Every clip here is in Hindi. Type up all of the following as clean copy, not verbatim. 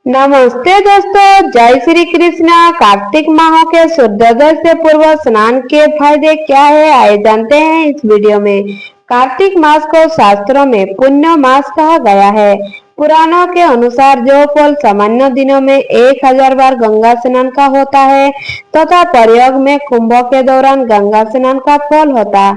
नमस्ते दोस्तों, जय श्री कृष्णा। कार्तिक माह के सूर्योदय से पूर्व स्नान के फायदे क्या है, आइए जानते हैं इस वीडियो में। कार्तिक मास को शास्त्रों में पुण्य मास कहा गया है। पुराणों के अनुसार जो फल सामान्य दिनों में 1000 बार गंगा स्नान का होता है तथा प्रयोग में कुंभ के दौरान गंगा स्नान का फल होता,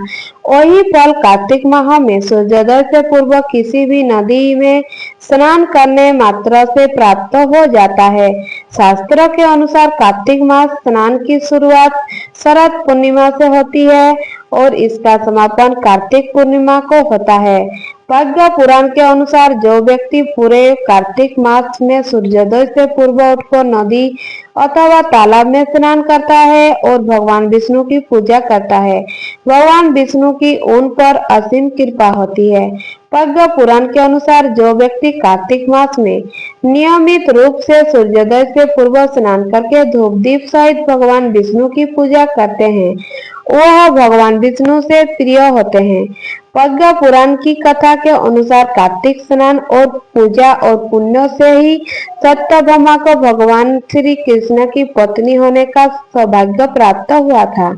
वही फल कार्तिक माह में सूर्योदय से पूर्व किसी भी नदी में स्नान करने मात्र से प्राप्त हो जाता है। शास्त्रों के अनुसार कार्तिक मास स्नान की शुरुआत शरद पूर्णिमा से होती है और इसका समापन कार्तिक पूर्णिमा को होता है। पद्म पुराण के अनुसार जो व्यक्ति पूरे कार्तिक मास में सूर्योदय से पूर्व उठकर नदी अथवा तालाब में स्नान करता है और भगवान विष्णु की पूजा करता है, भगवान विष्णु की उन पर असीम कृपा होती है। पद्म पुराण के अनुसार जो व्यक्ति कार्तिक मास में नियमित रूप से सूर्योदय से पूर्व स्नान करके धूप दीप सहित भगवान विष्णु की पूजा करते हैं, वह भगवान विष्णु से प्रिय होते हैं। पद्म पुराण की कथा के अनुसार कार्तिक स्नान और पूजा और पुण्य से ही सत्यभामा को भगवान श्री कृष्ण की पत्नी होने का सौभाग्य प्राप्त हुआ था।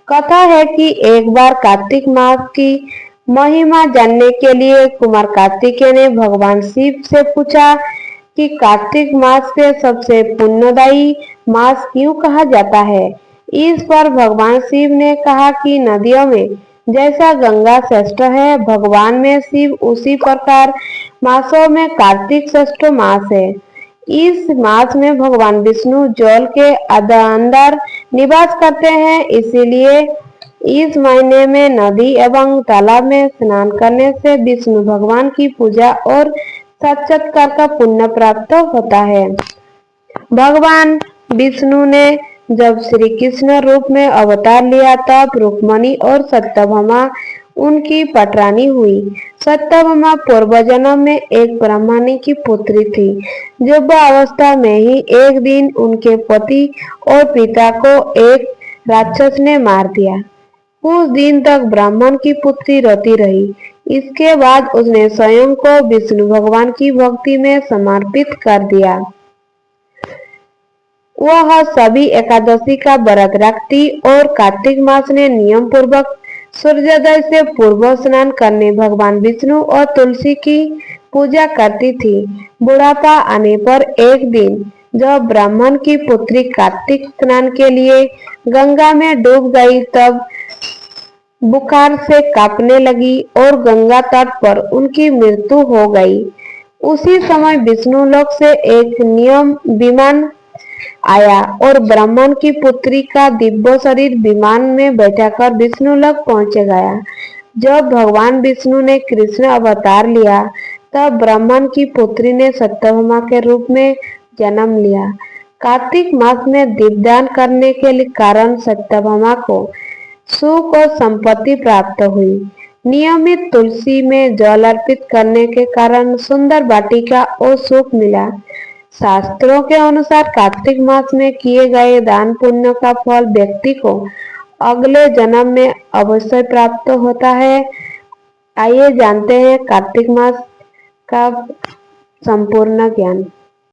कथा है कि एक बार कार्तिक मास की महिमा जानने के लिए कुमार कार्तिकेय ने भगवान शिव से पूछा कि कार्तिक मास के सबसे पुण्यदायी मास क्यों कहा जाता है। इस पर भगवान शिव ने कहा कि नदियों में जैसा गंगा श्रेष्ठ है, भगवान में शिव उसी प्रकार मासों में कार्तिक श्रेष्ठ मास है। इस मास में भगवान विष्णु जल के अंदर निवास करते हैं, इसीलिए इस महीने में नदी एवं तालाब में स्नान करने से विष्णु भगवान की पूजा और साक्षात्कार का पुण्य प्राप्त होता है। भगवान विष्णु ने जब श्री कृष्ण रूप में अवतार लिया तब रुक्मणी और सत्यभामा उनकी पटरानी हुई। सत्यभामा पूर्व जन्म में एक ब्राह्मणी की पुत्री थी। युवा अवस्था में ही एक दिन उनके पति और पिता को एक राक्षस ने मार दिया। कुछ दिन तक ब्राह्मण की पुत्री रोती रही। इसके बाद उसने स्वयं को विष्णु भगवान की भक्ति में समर्पित कर दिया। वह सभी एकादशी का व्रत रखती और कार्तिक मास में नियम पूर्वक सूर्योदय से पूर्व स्नान करने भगवान विष्णु और तुलसी की पूजा करती थी। बुढ़ापा आने पर एक दिन जब ब्राह्मण की पुत्री कार्तिक स्नान के लिए गंगा में डूब गई तब बुखार से कांपने लगी और गंगा तट पर उनकी मृत्यु हो गई। उसी समय विष्णु लोक से एक नियम विमान आया और ब्राह्मण की पुत्री का दिव्य शरीर विमान में बैठाकर विष्णु लोक पहुंच गया। जब भगवान विष्णु ने कृष्ण अवतार लिया तब ब्राह्मण की पुत्री ने सत्यभामा के रूप में जन्म लिया। कार्तिक मास में दीपदान करने के कारण सत्यभामा को सुख और संपत्ति प्राप्त हुई। नियमित तुलसी में जल अर्पित करने के कारण सुंदर वाटिका और सुख मिला। शास्त्रों के अनुसार कार्तिक मास में किए गए दान पुण्य का फल व्यक्ति को अगले जन्म में अवश्य प्राप्त होता है। आइए जानते हैं कार्तिक मास का संपूर्ण ज्ञान।